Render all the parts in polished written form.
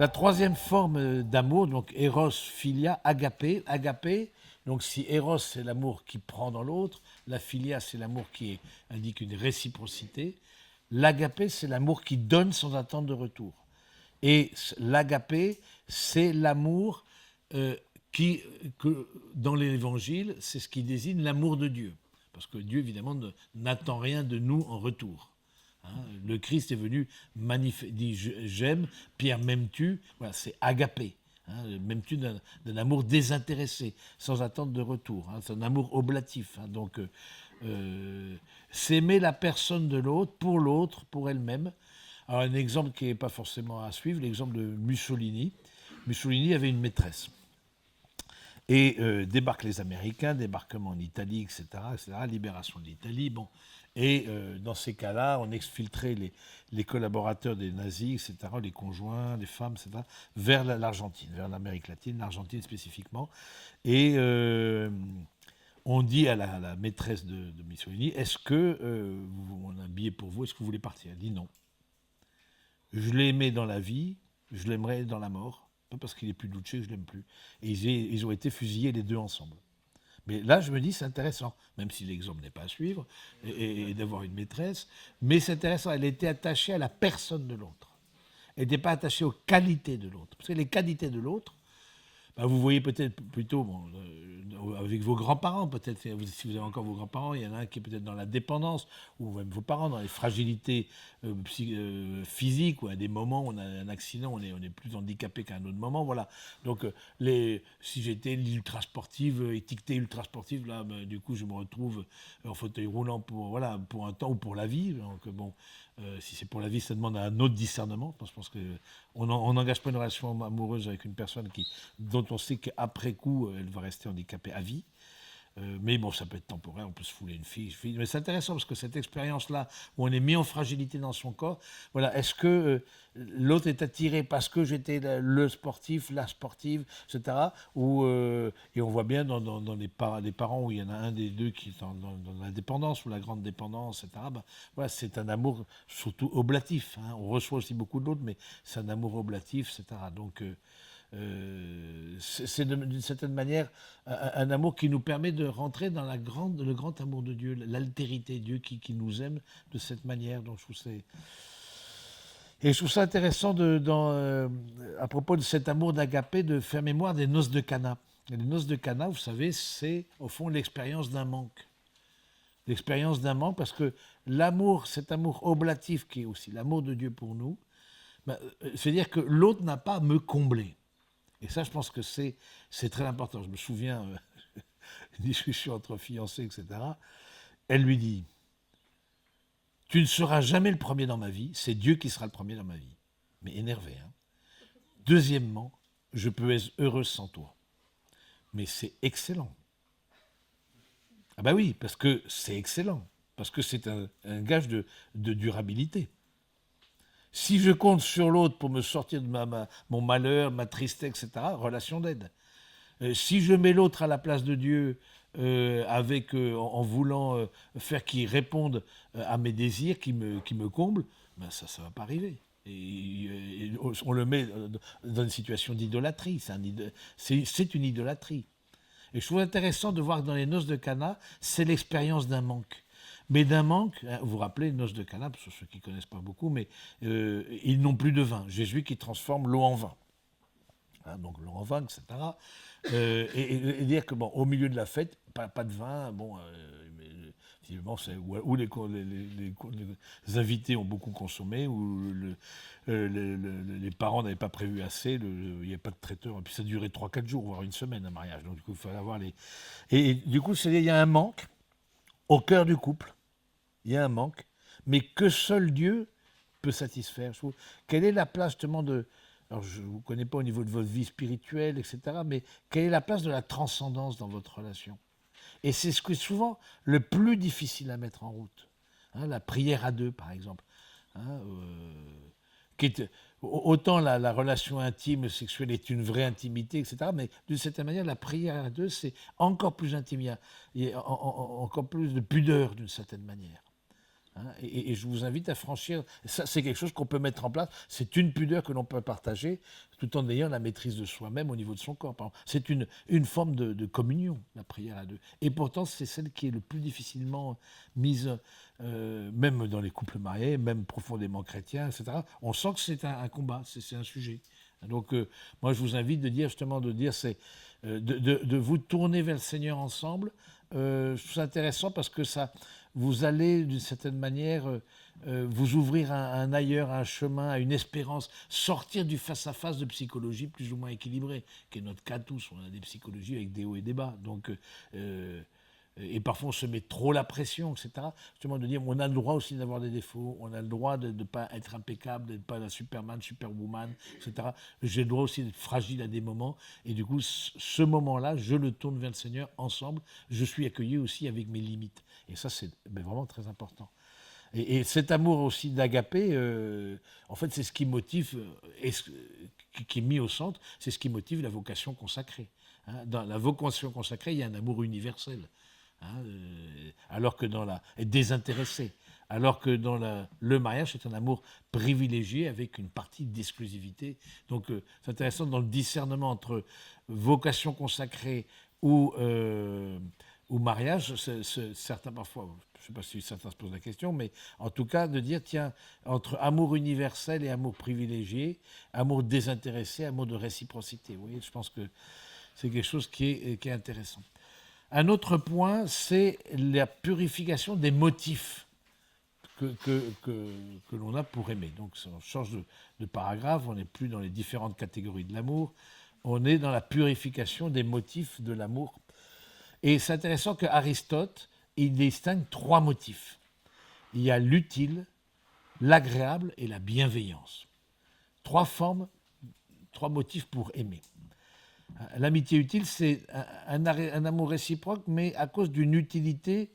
La troisième forme d'amour, donc Eros, Philia, Agapé. Agapé, donc si Eros c'est l'amour qui prend dans l'autre, la Philia c'est l'amour qui indique une réciprocité, l'Agapé c'est l'amour qui donne sans attendre de retour. Et l'Agapé c'est l'amour euh, qui, que, dans l'Évangile, c'est ce qui désigne l'amour de Dieu. Parce que Dieu, évidemment, n'attend rien de nous en retour. Hein, le Christ est venu dit j'aime, Pierre m'aimes-tu, voilà, c'est agapé. Hein, m'aimes-tu d'un amour désintéressé, sans attente de retour. Hein, c'est un amour oblatif. Hein, donc, c'est aimer la personne de l'autre, pour elle-même. Alors, un exemple qui n'est pas forcément à suivre, l'exemple de Mussolini. Mussolini avait une maîtresse. Et débarquent les Américains, débarquement en Italie, etc., libération de l'Italie. Bon. Et dans ces cas-là, on exfiltrait les collaborateurs des nazis, etc., les conjoints, les femmes, etc., vers l'Argentine, vers l'Amérique latine, l'Argentine spécifiquement. Et on dit à la maîtresse de Mussolini, est-ce que on a un billet pour vous, est-ce que vous voulez partir? Elle dit non. Je l'ai aimé dans la vie, je l'aimerai dans la mort. Pas parce qu'il est plus Duce que je l'aime plus. Et ils ont été fusillés les deux ensemble. Mais là, je me dis, c'est intéressant, même si l'exemple n'est pas à suivre, et d'avoir une maîtresse, mais c'est intéressant, elle était attachée à la personne de l'autre. Elle n'était pas attachée aux qualités de l'autre. Parce que les qualités de l'autre, bah, vous voyez peut-être plutôt avec vos grands-parents, peut-être, si vous avez encore vos grands-parents, il y en a un qui est peut-être dans la dépendance, ou même vos parents, dans les fragilités physiques, ou à des moments où on a un accident, on est plus handicapé qu'à un autre moment. Voilà. Donc, si j'étais l'ultra sportive, étiqueté ultra sportive, là, bah, du coup, je me retrouve en fauteuil roulant pour un temps ou pour la vie. Donc, bon, si c'est pour la vie, ça demande un autre discernement. Je pense qu'on n'engage pas une relation amoureuse avec une personne dont on sait qu'après coup, elle va rester handicapée à vie. Mais bon, ça peut être temporaire, on peut se fouler une fille. Mais c'est intéressant parce que cette expérience-là, où on est mis en fragilité dans son corps, voilà, est-ce que l'autre est attiré parce que j'étais le sportif, la sportive, etc. Et on voit bien dans les parents où il y en a un des deux qui est dans la dépendance ou la grande dépendance, etc. Ben, voilà, c'est un amour surtout oblatif. Hein. On reçoit aussi beaucoup d'autres, mais c'est un amour oblatif, etc. Donc, c'est d'une certaine manière un amour qui nous permet de rentrer dans le grand amour de Dieu, l'altérité, Dieu qui nous aime de cette manière. Donc je trouve ça intéressant à propos de cet amour d'Agapé de faire mémoire des noces de Cana. Et les noces de Cana, vous savez, c'est au fond l'expérience d'un manque. L'expérience d'un manque parce que l'amour, cet amour oblatif qui est aussi l'amour de Dieu pour nous, ben, c'est-à-dire que l'autre n'a pas à me combler. Et ça, je pense que c'est très important. Je me souviens d'une discussion entre fiancés, etc. Elle lui dit, tu ne seras jamais le premier dans ma vie, c'est Dieu qui sera le premier dans ma vie. Mais énervé. Hein. Deuxièmement, je peux être heureuse sans toi. Mais c'est excellent. Ah ben oui, parce que c'est excellent. Parce que c'est un gage de durabilité. Si je compte sur l'autre pour me sortir de mon malheur, ma tristesse, etc., relation d'aide. Si je mets l'autre à la place de Dieu en voulant faire qu'il réponde à mes désirs, qui me comble, ben ça ne va pas arriver. Et on le met dans une situation d'idolâtrie. C'est une idolâtrie. Et je trouve intéressant de voir que dans les noces de Cana, c'est l'expérience d'un manque. Mais d'un manque, hein, vous vous rappelez, les noces de Cana, pour ceux qui ne connaissent pas beaucoup, mais ils n'ont plus de vin. Jésus qui transforme l'eau en vin. Hein, donc l'eau en vin, etc. Et dire que, bon, au milieu de la fête, pas de vin, bon, finalement, où les invités ont beaucoup consommé, où les parents n'avaient pas prévu assez, il n'y avait pas de traiteur, et puis ça durait 3-4 jours, voire une semaine, un mariage. Donc du coup, il fallait avoir les... Et du coup, il y a un manque au cœur du couple, il y a un manque, mais que seul Dieu peut satisfaire. Quelle est la place justement de... Alors, je ne vous connais pas au niveau de votre vie spirituelle, etc., mais quelle est la place de la transcendance dans votre relation? Et c'est ce qui est souvent le plus difficile à mettre en route. Hein, la prière à deux, par exemple. Hein, qui est, autant la relation intime, sexuelle est une vraie intimité, etc., mais d'une certaine manière, la prière à deux, c'est encore plus intime. Il y a encore plus de pudeur, d'une certaine manière. hein. Et je vous invite à franchir. Ça, c'est quelque chose qu'on peut mettre en place. C'est une pudeur que l'on peut partager tout en ayant la maîtrise de soi-même au niveau de son corps. Par exemple. C'est une forme de communion, la prière à deux. Et pourtant, c'est celle qui est le plus difficilement mise, même dans les couples mariés, même profondément chrétiens, etc. On sent que c'est un combat, c'est un sujet. Donc, moi, je vous invite de dire justement, c'est de vous tourner vers le Seigneur ensemble. Je trouve ça intéressant parce que ça, vous allez d'une certaine manière vous ouvrir un ailleurs, un chemin, à une espérance, sortir du face-à-face de psychologie plus ou moins équilibrée, qui est notre cas tous. On a des psychologies avec des hauts et des bas. Donc, et parfois on se met trop la pression, etc. Justement de dire on a le droit aussi d'avoir des défauts, on a le droit de ne pas être impeccable, d'être pas la Superman, Superwoman, etc. J'ai le droit aussi d'être fragile à des moments. Et du coup, ce moment-là, je le tourne vers le Seigneur ensemble. Je suis accueilli aussi avec mes limites. Et ça, c'est vraiment très important. Et cet amour aussi d'agapé, en fait, c'est ce qui motive, qui est mis au centre, c'est ce qui motive la vocation consacrée. Hein. Dans la vocation consacrée, il y a un amour universel. Hein, alors que dans la désintéressé, alors que dans le mariage, c'est un amour privilégié avec une partie d'exclusivité. Donc, c'est intéressant dans le discernement entre vocation consacrée ou mariage. Certains parfois, je ne sais pas si certains se posent la question, mais en tout cas de dire tiens, entre amour universel et amour privilégié, amour désintéressé, amour de réciprocité. Vous voyez, je pense que c'est quelque chose qui est intéressant. Un autre point, c'est la purification des motifs que l'on a pour aimer. Donc, on change de paragraphe, on n'est plus dans les différentes catégories de l'amour, on est dans la purification des motifs de l'amour. Et c'est intéressant qu'Aristote, il distingue 3 motifs. Il y a l'utile, l'agréable et la bienveillance. 3 formes, 3 motifs pour aimer. L'amitié utile, c'est un amour réciproque, mais à cause d'une utilité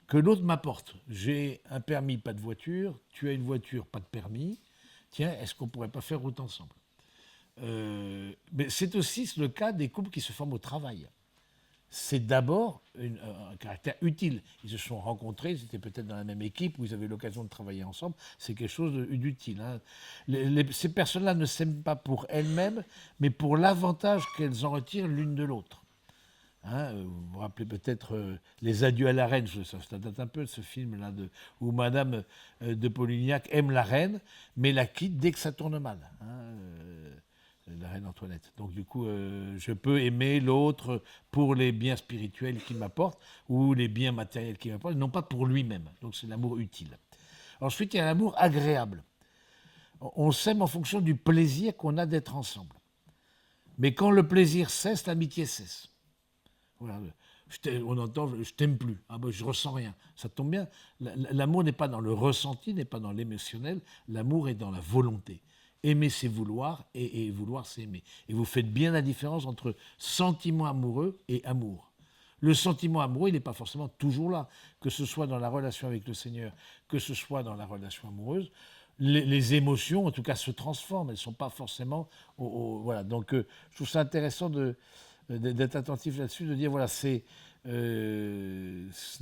que l'autre m'apporte. J'ai un permis, pas de voiture. Tu as une voiture, pas de permis. Tiens, est-ce qu'on ne pourrait pas faire route ensemble ? Mais c'est aussi le cas des couples qui se forment au travail. C'est d'abord un caractère utile. Ils se sont rencontrés, ils étaient peut-être dans la même équipe, où ils avaient l'occasion de travailler ensemble. C'est quelque chose d'utile. Hein. Ces personnes-là ne s'aiment pas pour elles-mêmes, mais pour l'avantage qu'elles en retirent l'une de l'autre. Hein, vous vous rappelez peut-être Les Adieux à la Reine, ça date un peu de ce film-là, où Madame de Polignac aime la reine, mais la quitte dès que ça tourne mal. Hein, la reine Antoinette. Donc du coup, je peux aimer l'autre pour les biens spirituels qu'il m'apporte ou les biens matériels qu'il m'apporte, non pas pour lui-même. Donc c'est l'amour utile. Ensuite, il y a l'amour agréable. On s'aime en fonction du plaisir qu'on a d'être ensemble. Mais quand le plaisir cesse, l'amitié cesse. Voilà. On entend « je t'aime plus ». Ah ben, je ressens rien. Ça tombe bien. L'amour n'est pas dans le ressenti, n'est pas dans l'émotionnel. L'amour est dans la volonté. Aimer, c'est vouloir, et vouloir, c'est aimer. Et vous faites bien la différence entre sentiment amoureux et amour. Le sentiment amoureux, il n'est pas forcément toujours là, que ce soit dans la relation avec le Seigneur, que ce soit dans la relation amoureuse. Les émotions, en tout cas, se transforment. Elles ne sont pas forcément... voilà. Donc, je trouve ça intéressant d'être attentif là-dessus, de dire, voilà, ce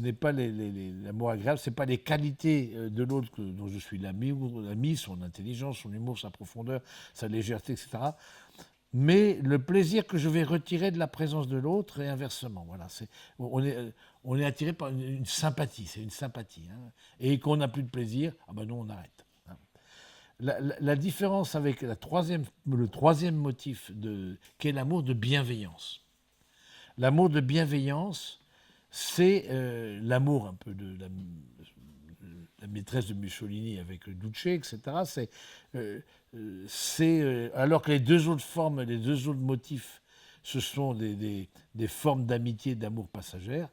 n'est pas l'amour agréable, ce n'est pas les qualités de l'autre dont je suis l'ami, son intelligence, son humour, sa profondeur, sa légèreté, etc. Mais le plaisir que je vais retirer de la présence de l'autre et inversement. Voilà, on est attiré par une sympathie, c'est une sympathie. Hein. Et qu'on n'a plus de plaisir, ah ben non, on arrête. Hein. La différence avec le troisième motif, qui est l'amour de bienveillance. L'amour de bienveillance, c'est l'amour un peu de la maîtresse de Mussolini avec le Duce, etc. Alors que les deux autres formes, les deux autres motifs, ce sont des formes d'amitié, d'amour passagère.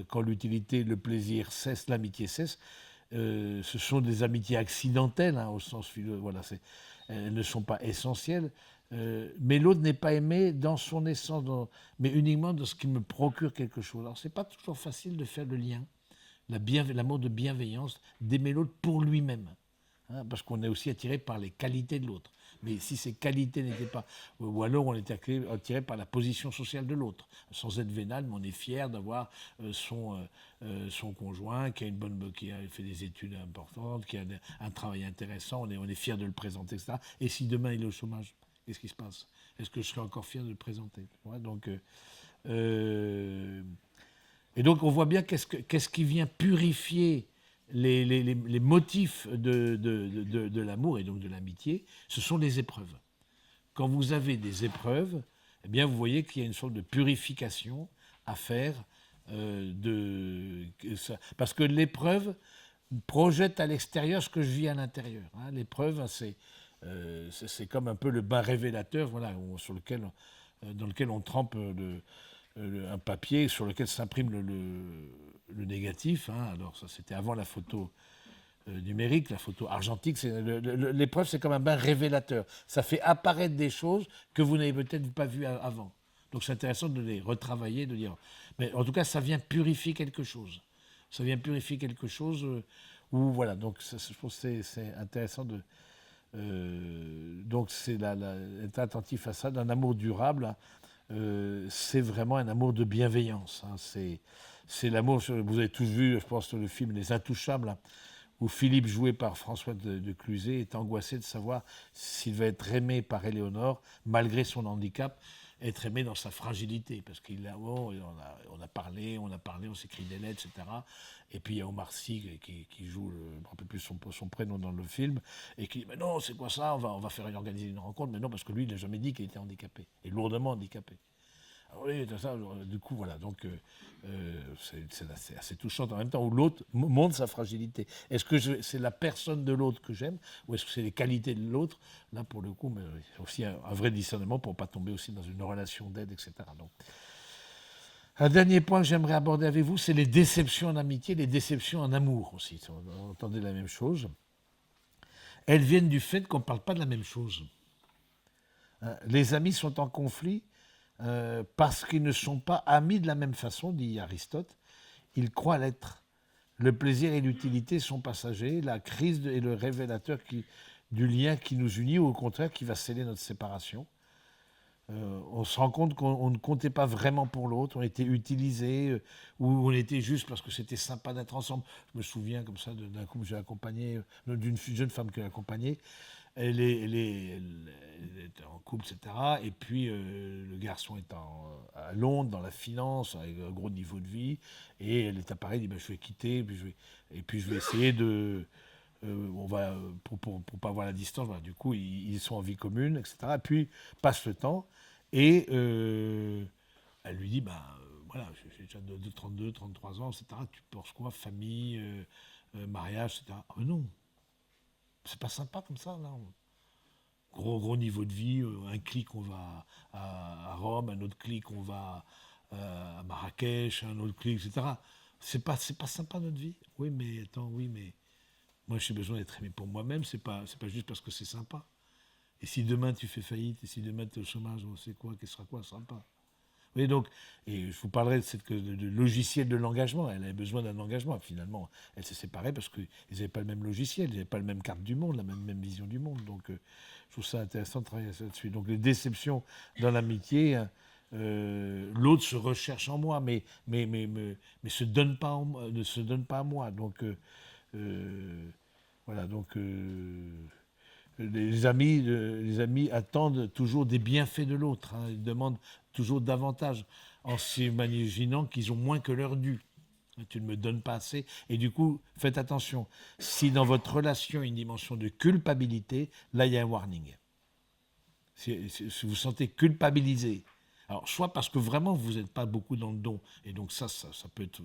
Quand l'utilité, le plaisir cesse, l'amitié cesse. Ce sont des amitiés accidentelles, hein, au sens voilà, elles ne sont pas essentielles. Mais l'autre n'est pas aimé dans son essence, mais uniquement dans ce qui me procure quelque chose. Alors, ce n'est pas toujours facile de faire le lien, l'amour de bienveillance, d'aimer l'autre pour lui-même, hein, parce qu'on est aussi attiré par les qualités de l'autre. Mais si ces qualités n'étaient pas, ou alors on était attiré par la position sociale de l'autre, sans être vénal, mais on est fier d'avoir son conjoint qui a qui a fait des études importantes, qui a un travail intéressant, on est fier de le présenter, etc. Et si demain il est au chômage, qu'est-ce qui se passe? Est-ce que je serai encore fier de le présenter? Ouais, et donc on voit bien qu'est-ce qui vient purifier les motifs de l'amour et donc de l'amitié, ce sont les épreuves. Quand vous avez des épreuves, eh bien vous voyez qu'il y a une sorte de purification à faire parce que l'épreuve projette à l'extérieur ce que je vis à l'intérieur. Hein. L'épreuve, c'est comme un peu le bain révélateur, voilà, dans lequel on trempe un papier sur lequel s'imprime le négatif. Hein. Alors ça, c'était avant la photo numérique, la photo argentique. L'épreuve, c'est comme un bain révélateur. Ça fait apparaître des choses que vous n'avez peut-être pas vues avant. Donc c'est intéressant de les retravailler, de dire. Mais en tout cas, ça vient purifier quelque chose. Ça vient purifier quelque chose où, voilà. Donc je pense que c'est intéressant de. Donc c'est être attentif à ça, d'un amour durable. Hein. C'est vraiment un amour de bienveillance. Hein. C'est l'amour, vous avez tous vu, je pense, le film Les Intouchables, hein, où Philippe, joué par François de Cluzet, est angoissé de savoir s'il va être aimé par Éléonore, malgré son handicap, être aimé dans sa fragilité. Parce qu'on a parlé, on s'écrit des lettres, etc. Et puis il y a Omar Sy qui joue, je ne me rappelle plus son prénom dans le film, et qui dit mais non, c'est quoi ça, on va faire organiser une rencontre. Mais non, parce que lui, il n'a jamais dit qu'il était handicapé, et lourdement handicapé. Alors, oui, ça, du coup, voilà. Donc, c'est assez touchant en même temps où l'autre montre sa fragilité. Est-ce que c'est la personne de l'autre que j'aime ou est-ce que c'est les qualités de l'autre? Là, pour le coup, mais c'est aussi un vrai discernement pour ne pas tomber aussi dans une relation d'aide, etc. Donc, un dernier point que j'aimerais aborder avec vous, c'est les déceptions en amitié, les déceptions en amour aussi. On entendait la même chose. Elles viennent du fait qu'on ne parle pas de la même chose. Les amis sont en conflit parce qu'ils ne sont pas amis de la même façon, dit Aristote. Ils croient l'être. Le plaisir et l'utilité sont passagers. La crise est le révélateur du lien qui nous unit ou au contraire qui va sceller notre séparation. On se rend compte qu'on ne comptait pas vraiment pour l'autre, on était utilisé, ou on était juste parce que c'était sympa d'être ensemble. Je me souviens comme ça d'un couple que j'ai accompagné, d'une jeune femme que j'ai accompagnée. Elle était en couple, etc. Et puis le garçon est à Londres, dans la finance, avec un gros niveau de vie. Et elle est appareille, dit ben, je vais quitter, et puis je vais essayer de. On va, pour pas avoir la distance, voilà, du coup, ils sont en vie commune, etc. Et puis passe le temps. Et elle lui dit, bah, voilà, j'ai déjà 32, 33 ans, etc. Tu penses quoi, famille, mariage, etc. Ah, mais non, c'est pas sympa comme ça, là. Gros niveau de vie, un clic, on va à Rome, un autre clic, on va à Marrakech, un autre clic, etc. C'est pas sympa notre vie. Oui, mais attends, oui, mais moi j'ai besoin d'être aimé pour moi-même, c'est pas juste parce que c'est sympa. Et si demain tu fais faillite, et si demain tu es au chômage, on sait quoi, qu'est-ce sera quoi, sympa. Oui, donc, et je vous parlerai de logiciel de l'engagement. Elle avait besoin d'un engagement. Finalement, elle s'est séparée parce qu'ils n'avaient pas le même logiciel, ils n'avaient pas la même carte du monde, la même vision du monde. Donc, je trouve ça intéressant de travailler là-dessus. Donc, les déceptions dans l'amitié, hein, l'autre se recherche en moi, mais se donne pas ne se donne pas à moi. Donc, voilà. Donc, les amis attendent toujours des bienfaits de l'autre. Hein. Ils demandent toujours davantage en s'imaginant qu'ils ont moins que leur dû. Tu ne me donnes pas assez. Et du coup, faites attention. Si dans votre relation il y a une dimension de culpabilité, là, il y a un warning. Si vous vous sentez culpabilisé, alors soit parce que vraiment vous n'êtes pas beaucoup dans le don, et donc ça peut être...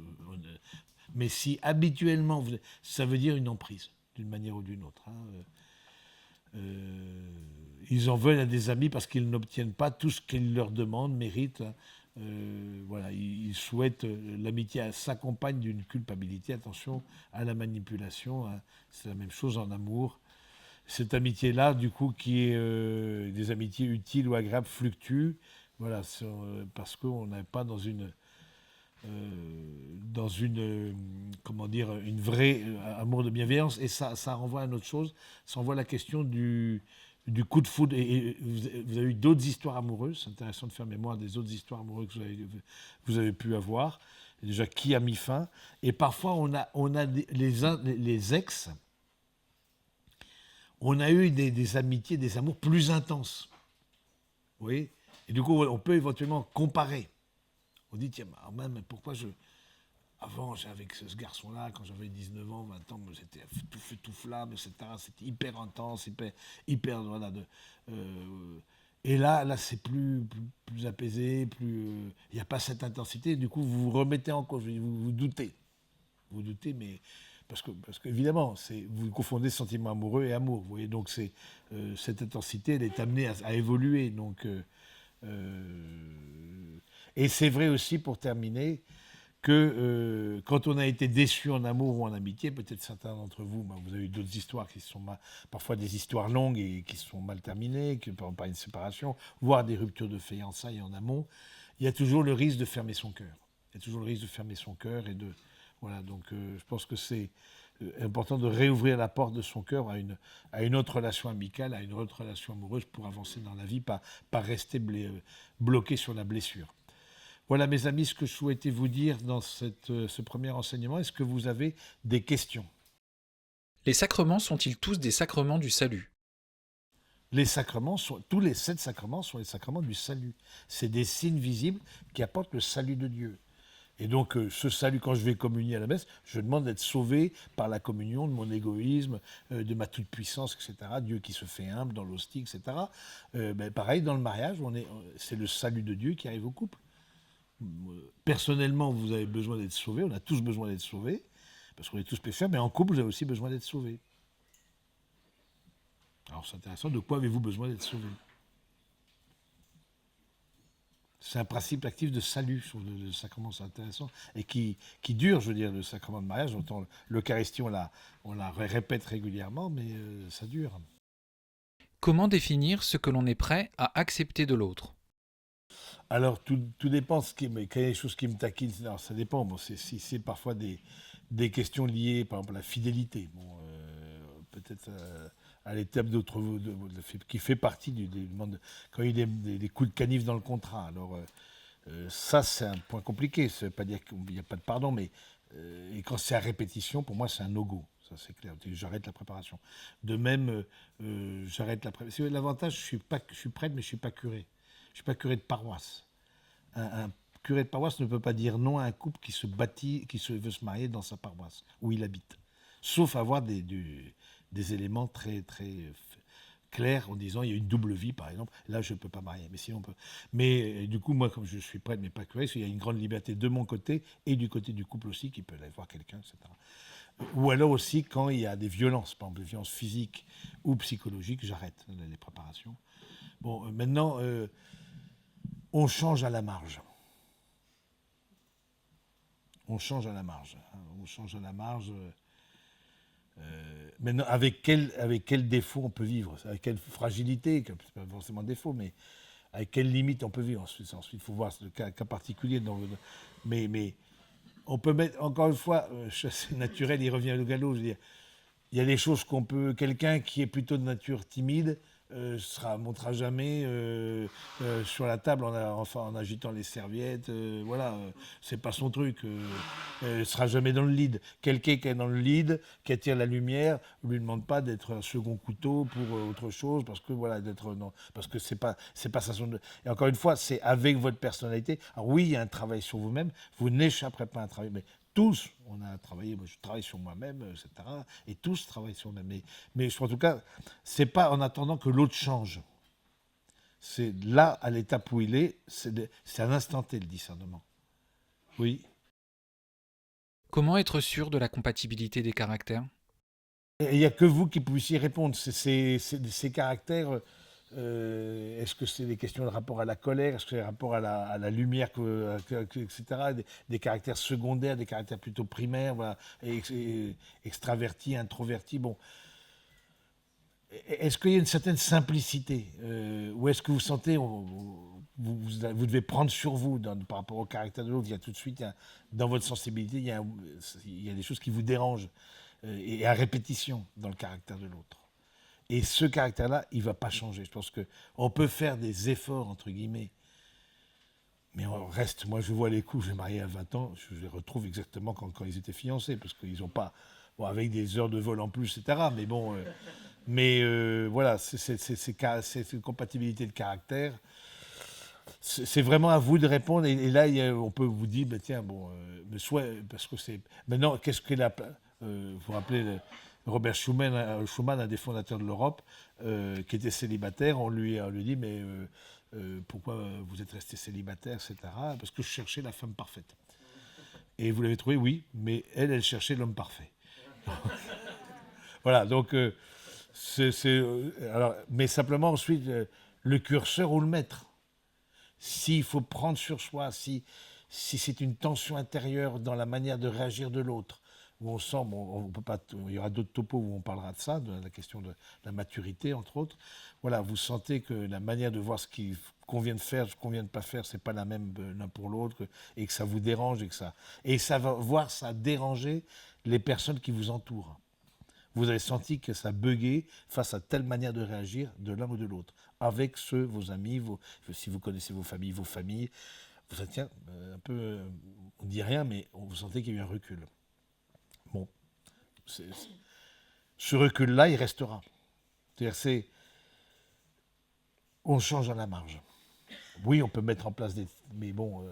mais si habituellement, ça veut dire une emprise, d'une manière ou d'une autre. Hein. Ils en veulent à des amis parce qu'ils n'obtiennent pas tout ce qu'ils leur demandent, méritent. Voilà, ils souhaitent l'amitié s'accompagne d'une culpabilité. Attention à la manipulation. Hein. C'est la même chose en amour. Cette amitié-là, du coup, qui est des amitiés utiles ou agréables, fluctue. Voilà, parce qu'on n'est pas dans une comment dire, une vraie amour de bienveillance. Et ça renvoie à une autre chose. Ça renvoie à la question du coup de foudre. Et vous avez eu d'autres histoires amoureuses. C'est intéressant de faire mémoire des autres histoires amoureuses que vous avez pu avoir. Déjà, qui a mis fin. Et parfois, on a les ex. On a eu des amitiés, des amours plus intenses. Vous voyez. Et du coup, on peut éventuellement comparer. On dit, tiens, mais pourquoi avant, j'étais avec ce garçon-là, quand j'avais 19 ans, 20 ans, c'était tout feu, tout flamme, etc. C'était hyper intense, hyper voilà. Et là, c'est plus apaisé, il n'y a pas cette intensité. Du coup, vous vous remettez en cause, vous doutez. Vous doutez, mais parce qu'évidemment, vous confondez sentiment amoureux et amour. Vous voyez, donc cette intensité, elle est amenée à évoluer. Et c'est vrai aussi, pour terminer, que quand on a été déçu en amour ou en amitié, peut-être certains d'entre vous, vous avez eu d'autres histoires qui sont parfois des histoires longues et qui sont mal terminées, par une séparation, voire des ruptures de fiançailles en amont, il y a toujours le risque de fermer son cœur. Il y a toujours le risque de fermer son cœur et de... Voilà, donc je pense que c'est important de réouvrir la porte de son cœur à une autre relation amicale, à une autre relation amoureuse pour avancer dans la vie, pas rester bloqué sur la blessure. Voilà, mes amis, ce que je souhaitais vous dire dans ce premier enseignement. Est-ce que vous avez des questions ? Les sacrements sont-ils tous des sacrements du salut ? Tous les 7 sacrements sont les sacrements du salut. C'est des signes visibles qui apportent le salut de Dieu. Et donc, ce salut, quand je vais communier à la messe, je demande d'être sauvé par la communion de mon égoïsme, de ma toute-puissance, etc. Dieu qui se fait humble dans l'hostie, etc. Pareil, dans le mariage, c'est le salut de Dieu qui arrive au couple. Personnellement, vous avez besoin d'être sauvé, on a tous besoin d'être sauvés, parce qu'on est tous pécheurs, mais en couple, vous avez aussi besoin d'être sauvés. Alors c'est intéressant, de quoi avez-vous besoin d'être sauvé ? C'est un principe actif de salut, je trouve, le sacrement, c'est intéressant, et qui dure, je veux dire, le sacrement de mariage. L'Eucharistie, on la répète régulièrement, mais ça dure. Comment définir ce que l'on est prêt à accepter de l'autre ? Alors, tout dépend, mais quand il y a des choses qui me taquinent, alors, ça dépend. Bon, c'est parfois des questions liées, par exemple, à la fidélité. Bon, peut-être à l'étape qui fait partie du monde. Quand il y a des coups de canif dans le contrat. Alors, ça, c'est un point compliqué. Ça ne veut pas dire qu'il n'y a pas de pardon, mais et quand c'est à répétition, pour moi, c'est un no-go. Ça, c'est clair. J'arrête la préparation. De même, j'arrête la préparation. L'avantage, je suis prêtre, mais je ne suis pas curé. Je ne suis pas curé de paroisse. Un curé de paroisse ne peut pas dire non à un couple qui veut se marier dans sa paroisse, où il habite. Sauf avoir des éléments très, très clairs en disant il y a une double vie, par exemple. Là, je ne peux pas marier, mais sinon on peut. Mais du coup, moi, comme je suis prêtre, mais pas curé, il y a une grande liberté de mon côté et du côté du couple aussi, qui peut aller voir quelqu'un, etc. Ou alors aussi, quand il y a des violences, par exemple des violences physiques ou psychologiques, j'arrête les préparations. Bon, maintenant... on change à la marge. On change à la marge. On change à la marge. Maintenant, avec quel défaut on peut vivre ? Avec quelle fragilité ? C'est pas forcément défaut, mais avec quelle limite on peut vivre ? Ensuite, il faut voir le cas particulier. Mais on peut mettre, encore une fois, c'est naturel, il revient au galop. Je veux dire, il y a des choses qu'on peut... Quelqu'un qui est plutôt de nature timide montera jamais sur la table en agitant les serviettes. Voilà, c'est pas son truc. Sera jamais dans le lead. Quelqu'un qui est dans le lead, qui attire la lumière, on lui demande pas d'être un second couteau pour autre chose, parce que voilà, parce que c'est pas sa zone. Et encore une fois, c'est avec votre personnalité. Alors oui, il y a un travail sur vous-même. Vous n'échapperez pas à un travail, mais tous, on a travaillé, moi je travaille sur moi-même, etc. Et tous travaillent sur moi-même. Mais en tout cas, c'est pas en attendant que l'autre change. C'est là, à l'étape où il est, c'est un instant T, le discernement. Oui. Comment être sûr de la compatibilité des caractères ? Il n'y a que vous qui puissiez répondre. Ces caractères, est-ce que c'est des questions de rapport à la colère ? Est-ce que c'est des rapports à la lumière, etc. Des caractères secondaires, des caractères plutôt primaires, voilà, extravertis, introvertis. Bon. Est-ce qu'il y a une certaine simplicité ou est-ce que vous sentez, vous devez prendre sur vous par rapport au caractère de l'autre ? Il y a tout de suite, dans votre sensibilité, il y a des choses qui vous dérangent et à répétition dans le caractère de l'autre. Et ce caractère-là, il ne va pas changer. Je pense qu'on peut faire des efforts, entre guillemets, mais on reste. Moi, je vois les coups, j'ai marié à 20 ans, je les retrouve exactement quand ils étaient fiancés, parce qu'ils n'ont pas. Bon, avec des heures de vol en plus, etc. Mais bon. Voilà, c'est une compatibilité de caractère. C'est vraiment à vous de répondre. Et là, on peut vous dire, bah, tiens, bon, soit, parce que c'est. Maintenant, qu'est-ce qu'il a. Vous vous rappelez, Robert Schuman, un des fondateurs de l'Europe, qui était célibataire, on lui dit, mais pourquoi vous êtes resté célibataire, etc. Parce que je cherchais la femme parfaite. Et vous l'avez trouvé, oui, mais elle cherchait l'homme parfait. Voilà, donc, alors, mais simplement ensuite, le curseur ou le mettre. S'il faut prendre sur soi, si c'est une tension intérieure dans la manière de réagir de l'autre, où on sent, bon, on peut pas, il y aura d'autres topos où on parlera de ça, de la question de la maturité, entre autres. Voilà, vous sentez que la manière de voir ce qu'on vient de faire, ce qu'on vient de pas faire, c'est pas la même l'un pour l'autre, et que ça vous dérange, et ça va voir ça déranger les personnes qui vous entourent. Vous avez senti que ça buguait face à telle manière de réagir de l'un ou de l'autre, avec vos amis, si vous connaissez vos familles. Vous sentez, tiens, un peu, on ne dit rien, mais vous sentez qu'il y a eu un recul. Bon, ce recul-là, il restera. C'est-à-dire, on change à la marge. Oui, on peut mettre en place mais bon,